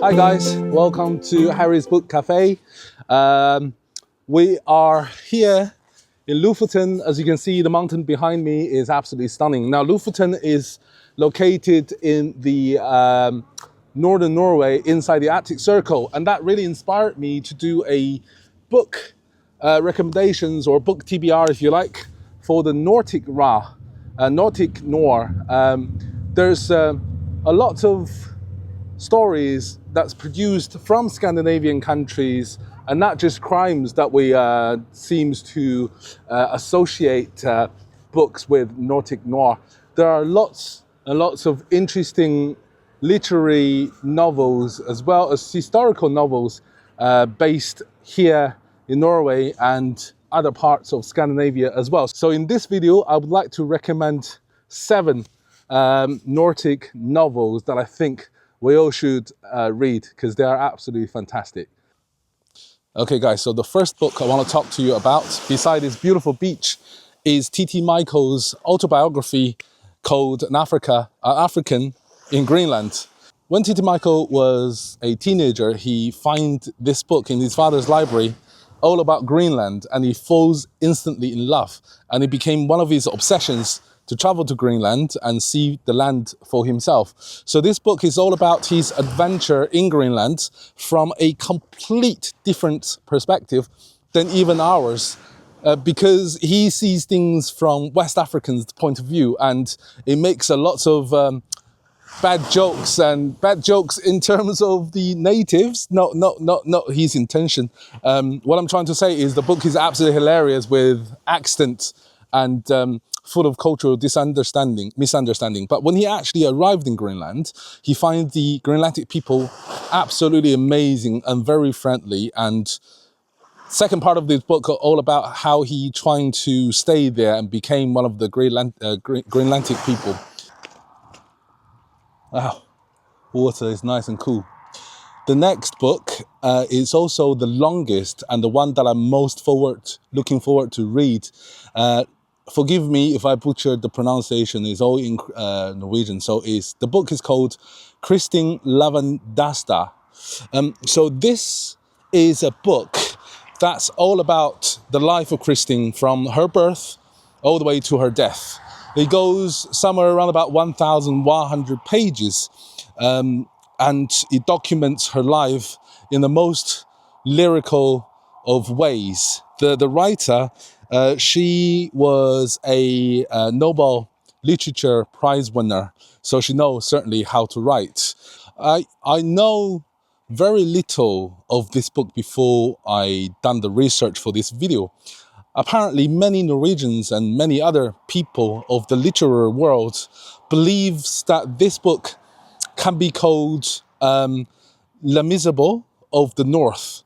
Hi guys, welcome to Harry's Book Cafe. We are here in Lofoten. As you can see, the mountain behind me is absolutely stunning. Now, Lofoten is located in the northern Norway inside the Arctic Circle, and that really inspired me to do a book recommendations, or book TBR if you like, for the Nordic Noir. There's a lot of stories that's produced from Scandinavian countries, and not just crimes that we seems to associate books with Nordic Noir. There are lots and lots of interesting literary novels as well as historical novels based here in Norway and other parts of Scandinavia as well. So in this video, I would like to recommend 7 Nordic novels that I think we all should read, because they are absolutely fantastic. Okay guys, so the first book I want to talk to you about, beside this beautiful beach, is Tété-Michel's autobiography called An African in Greenland. When Tété-Michel was a teenager, he finds this book in his father's library all about Greenland, and he falls instantly in love, and it became one of his obsessions to travel to Greenland and see the land for himself. So this book is all about his adventure in Greenland from a complete different perspective than even ours, because he sees things from West Africans' point of view, and it makes a lot of bad jokes in terms of the natives, not his intention. What I'm trying to say is the book is absolutely hilarious with accent and full of cultural misunderstanding. But when he actually arrived in Greenland, he finds the Greenlandic people absolutely amazing and very friendly. And second part of this book are all about how he trying to stay there and became one of the Greenlandic people. Wow, water is nice and cool. The next book is also the longest and the one that I'm most looking forward to read. Forgive me if I butchered the pronunciation. It's all in Norwegian. So the book is called Kristin Lavransdatter. So this is a book that's all about the life of Kristin from her birth all the way to her death. It goes somewhere around about 1,100 pages, and it documents her life in the most lyrical of ways. The writer, she was a Nobel Literature Prize winner, so she knows certainly how to write. I know very little of this book before I done the research for this video. Apparently, many Norwegians and many other people of the literary world believes that this book can be called Lavenda of the North.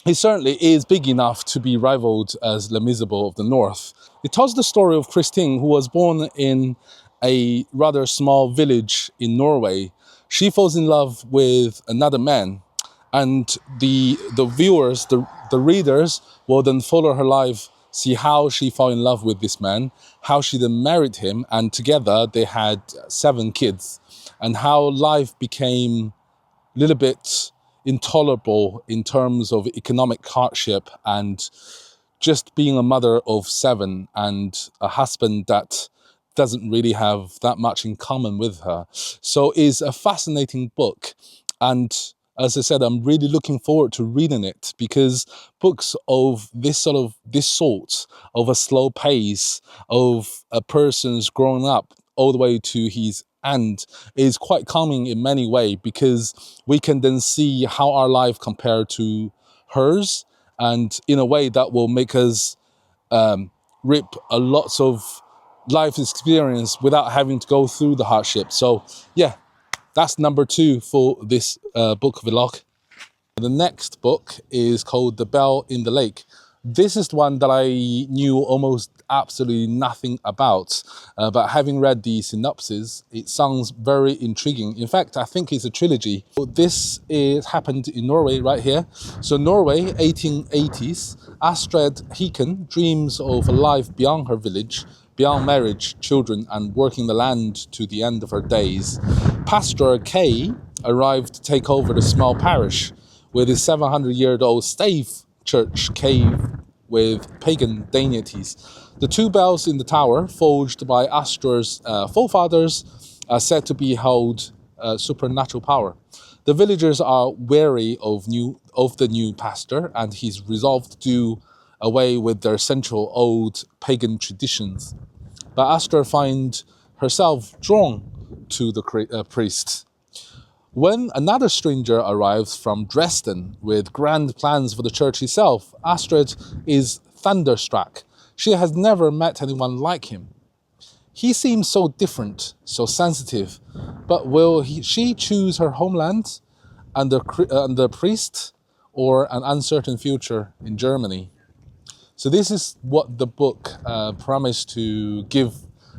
It certainly is big enough to be rivaled as Lavenda of the North. It tells the story of Kristin, who was born in a rather small village in Norway. She falls in love with another man, and the viewers, the readers, will then follow her life, see how she fell in love with this man, how she then married him, and together they had 7 kids, and how life became a little bit intolerable in terms of economic hardship and just being a mother of 7 and a husband that doesn't really have that much in common with her. So it's a fascinating book, and as I said, I'm really looking forward to reading it, because books of this sort of a slow pace of a person's growing up all the way to his end is quite calming in many ways, because we can then see how our life compared to hers, and in a way that will make us rip a lot of life experience without having to go through the hardship. So yeah, that's number 2 for this book vlog. The next book is called The Bell in the Lake. This is one that I knew almost absolutely nothing about, but having read the synopsis, it sounds very intriguing. In fact, I think it's a trilogy. This happened in Norway right here. So Norway, 1880s, Astrid Hiken dreams of a life beyond her village, beyond marriage, children, and working the land to the end of her days. Pastor K arrived to take over the small parish with its 700-year-old stave church cave with pagan deities. The two bells in the tower, forged by Astror's forefathers, are said to be hold supernatural power. The villagers are wary of the new pastor, and he's resolved to do away with their central old pagan traditions. But Astror finds herself drawn to the priest. When another stranger arrives from Dresden with grand plans for the church itself, Astrid is thunderstruck. She has never met anyone like him. He seems so different, so sensitive, but will she choose her homeland and the priest, or an uncertain future in Germany? So this is what the book promised to give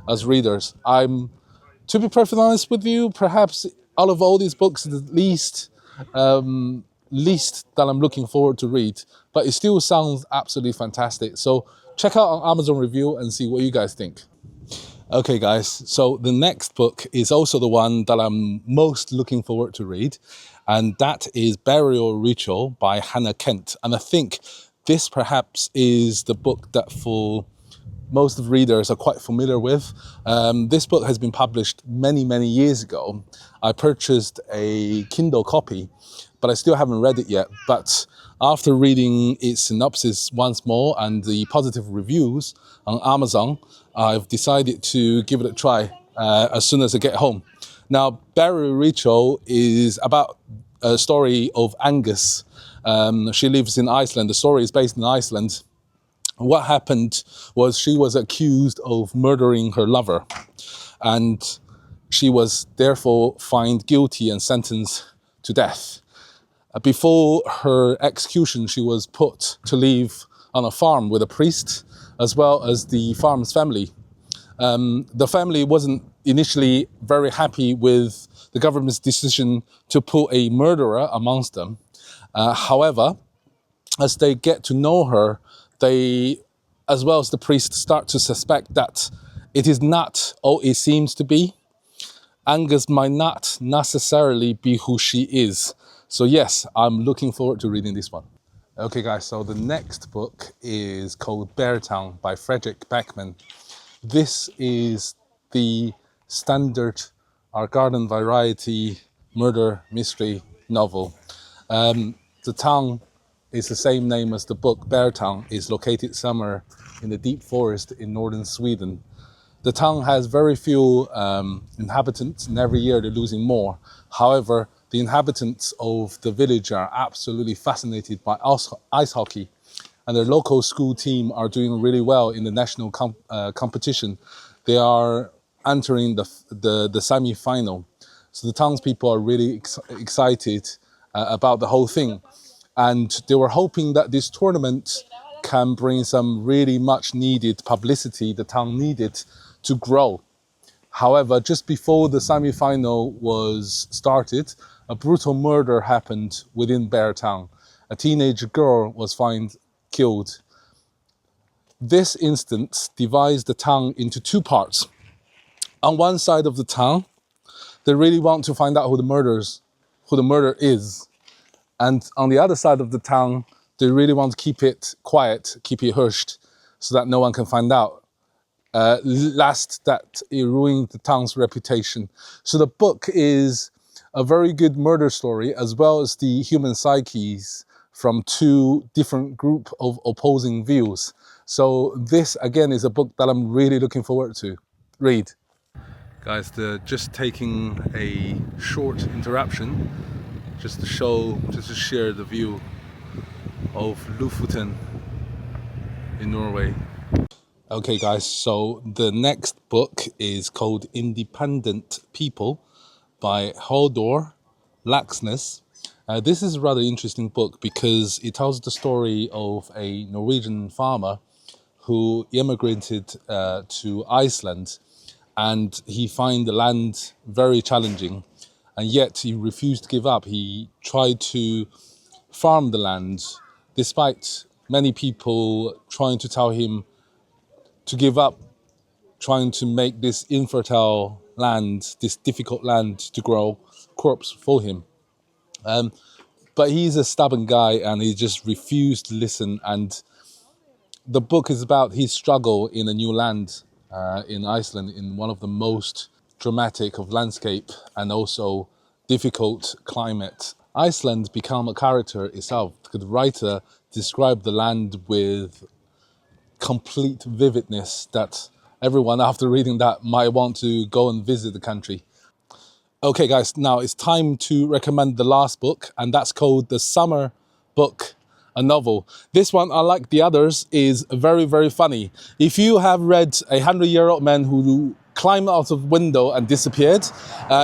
us readers. To be perfectly honest with you, perhaps out of all these books, the least that I'm looking forward to read, but it still sounds absolutely fantastic. So check out our Amazon review and see what you guys think. Okay, guys, so the next book is also the one that I'm most looking forward to read, and that is Burial Ritual by Hannah Kent. And I think this perhaps is the book that for most of the readers are quite familiar with. This book has been published many, many years ago. I purchased a Kindle copy, but I still haven't read it yet. But after reading its synopsis once more and the positive reviews on Amazon, I've decided to give it a try as soon as I get home. Now, Burial Ritual is about a story of Angus. She lives in Iceland. The story is based in Iceland. What happened was she was accused of murdering her lover, and she was therefore found guilty and sentenced to death. Before her execution, she was put to live on a farm with a priest, as well as the farm's family. The family wasn't initially very happy with the government's decision to put a murderer amongst them. However, as they get to know her, they, as well as the priest, start to suspect that it is not all it seems to be. Angus might not necessarily be who she is. So yes, I'm looking forward to reading this one. Okay guys, so the next book is called Beartown by Fredrik Backman. This is the standard our garden variety murder mystery novel. The town is the same name as the book. Beartown is located somewhere in the deep forest in northern Sweden. The town has very few inhabitants, and every year they're losing more. However, the inhabitants of the village are absolutely fascinated by ice hockey, and their local school team are doing really well in the national competition. They are entering the semi-final. So the townspeople are really excited about the whole thing. And they were hoping that this tournament can bring some really much needed publicity the town needed to grow. However, just before the semi-final was started, a brutal murder happened within Beartown. A teenage girl was found killed. This instance divides the town into two parts. On one side of the town, they really want to find out who the murderer is. And on the other side of the town, they really want to keep it quiet, keep it hushed, so that no one can find out. Last, that it ruined the town's reputation. So the book is a very good murder story, as well as the human psyches from two different groups of opposing views. So this, again, is a book that I'm really looking forward to read. Guys, just taking a short interruption, just to share the view of Lofoten in Norway. Okay guys, so the next book is called Independent People by Halldór, Laxness. This is a rather interesting book because it tells the story of a Norwegian farmer who immigrated to Iceland, and he found the land very challenging, and yet he refused to give up. He tried to farm the land despite many people trying to tell him to give up, trying to make this infertile land, this difficult land to grow crops for him. But he's a stubborn guy and he just refused to listen. And the book is about his struggle in a new land in Iceland, in one of the most dramatic of landscape and also difficult climate. Iceland became a character itself. The writer described the land with complete vividness that everyone after reading that might want to go and visit the country. Okay guys, now it's time to recommend the last book, and that's called The Summer Book, a novel. This one, unlike the others, is very, very funny. If you have read A 100-Year-Old Man Who Climbed Out of Window and Disappeared,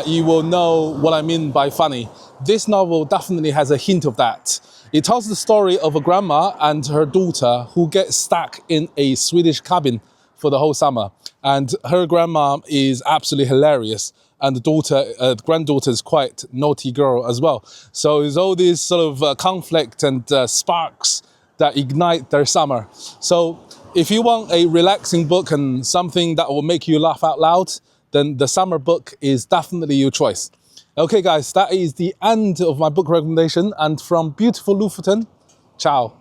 you will know what I mean by funny. This novel definitely has a hint of that. It tells the story of a grandma and her daughter who get stuck in a Swedish cabin for the whole summer. And her grandma is absolutely hilarious. And the granddaughter is quite naughty girl as well. So there's all these sort of conflict and sparks that ignite their summer. So if you want a relaxing book and something that will make you laugh out loud, then The Summer Book is definitely your choice. Okay guys, that is the end of my book recommendation. And from beautiful Lofoten, ciao.